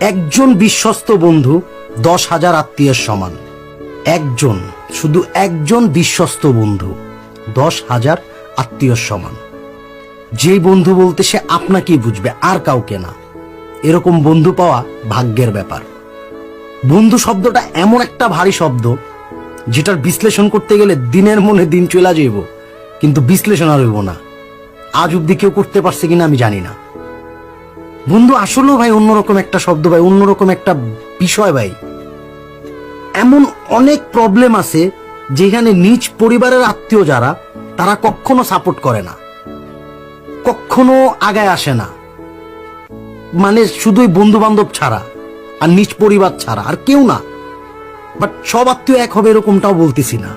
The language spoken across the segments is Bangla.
একজন বিশ্বস্ত বন্ধু 10,000 আত্মীয়ের সমান। একজন, শুধু একজন বিশ্বস্ত বন্ধু 10,000 আত্মীয়র সমান। যেই বন্ধু বলতে সে আপনাকেই বুঝবে, আর কাউকে না। এরকম বন্ধু পাওয়া ভাগ্যের ব্যাপার। বন্ধু শব্দটা এমন একটা ভারী শব্দ যেটার বিশ্লেষণ করতে গেলে দিনের মনে দিন চলে যাইব, কিন্তু বিশ্লেষণ আর হইব না। আজ অব্দি কেউ করতে পারছে কিনা আমি জানি না। বন্ধু আসলেও ভাই অন্যরকম একটা শব্দ ভাই, অন্যরকম একটা বিষয় ভাই। এমন অনেক প্রবলেম আছে যেখানে নিজ পরিবারের আত্মীয় যারা, তারা কখনো সাপোর্ট করে না, কখনো আগায় আসে না। মানে শুধুই বন্ধু বান্ধব ছাড়া আর নিজ পরিবার ছাড়া আর কেউ না। বাট সব আত্মীয় এক হবে এরকমটাও বলতেছি না।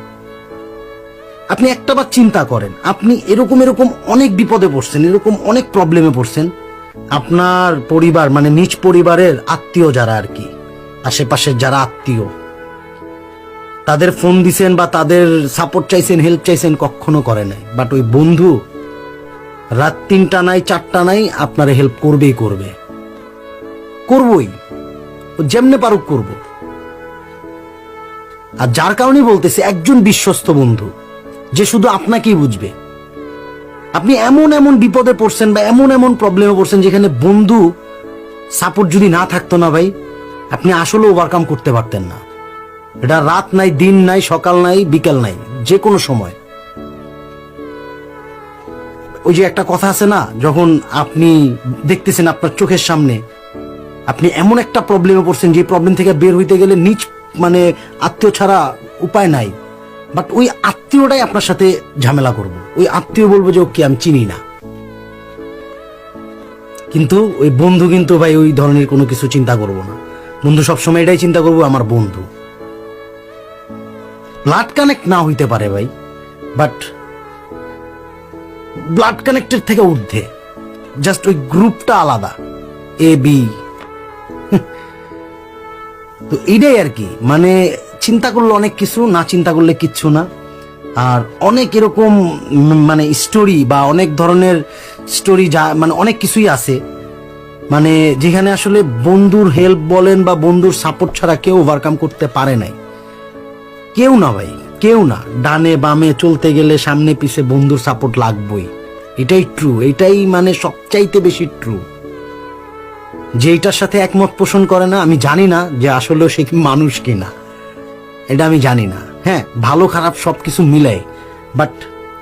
আপনি একটাবার চিন্তা করেন, আপনি এরকম অনেক বিপদে পড়ছেন, এরকম অনেক প্রবলেমে পড়ছেন। আপনার পরিবার মানে নিজ পরিবারের আত্মীয় যারা আর কি, আশেপাশের যারা আত্মীয়, তাদের ফোন দিছেন বা তাদের সাপোর্ট চাইছেন, হেল্প চাইছেন, কখনো করে নাই। বাট ওই বন্ধু রাত 3টা নাই 4টা নাই আপনারে হেল্প করবেই করবই, যেমনে পারুক করব। আর যার কারণে বলতেছে একজন বিশ্বস্ত বন্ধু যে শুধু আপনাকেই বুঝবে। আপনি এমন বিপদে পড়ছেন বা এমন প্রবলেমে পড়ছেন যেখানে বন্ধু সাপোর্ট যদি না থাকতো না ভাই, আপনি আসলে ওভারকাম করতে পারতেন না। এটা রাত নাই, দিন নাই, সকাল নাই, বিকেল নাই, যে কোনো সময়। ওই যে একটা কথা আছে না, যখন আপনি দেখতেছেন আপনার চোখের সামনে আপনি এমন একটা প্রবলেমে পড়ছেন যে প্রবলেম থেকে বের হইতে গেলে নিজ মানে আত্মীয় ছাড়া উপায় নাই, বাট ওই আত্মীয়টাই আপনার সাথে ঝামেলা করবো। ওই আত্মীয় বলবো যে ওকে আমি চিনি না, কিন্তু ওই বন্ধু কিন্তু ভাই ওই ধরনের কোনো কিছু চিন্তা করবো না। বন্ধু সবসময় এটাই চিন্তা করবো, আমার বন্ধু। ব্লাড কানেক্ট না হইতে পারে ভাই, বাট ব্লাড কানেক্টের থেকে ঊর্ধ্বে, জাস্ট ওই গ্রুপটা আলাদা, এ বি। তো এইটাই আর কি, মানে চিন্তা করলে অনেক কিছু, না চিন্তা করলে কিচ্ছু না। আর অনেক এরকম মানে স্টোরি বা অনেক ধরনের স্টোরি, যা মানে অনেক কিছুই আছে মানে যেখানে আসলে বন্ধুর হেল্প বলেন বা বন্ধুর সাপোর্ট ছাড়া কেউ ওভারকাম করতে পারে নাই। কেউ না ভাই, কেউ না। ডানে বামে চলতে গেলে সামনে পিছে বন্ধুর সাপোর্ট লাগবেই। এটাই ট্রু, এটাই মানে সবচাইতে বেশি ট্রু। যেটার সাথে একমত পোষণ করে না, আমি জানি না যে আসলে সে কি মানুষ কিনা, এটা আমি জানি না। হ্যাঁ, ভালো খারাপ সবকিছু মিলাই, বাট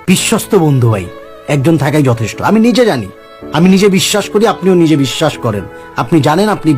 বিশ্বস্ত বন্ধু ভাই একজন থাকাই যথেষ্ট। আমি নিজে জানি, আমি নিজে বিশ্বাস করি, আপনিও নিজে বিশ্বাস করেন, আপনি জানেন, আপনি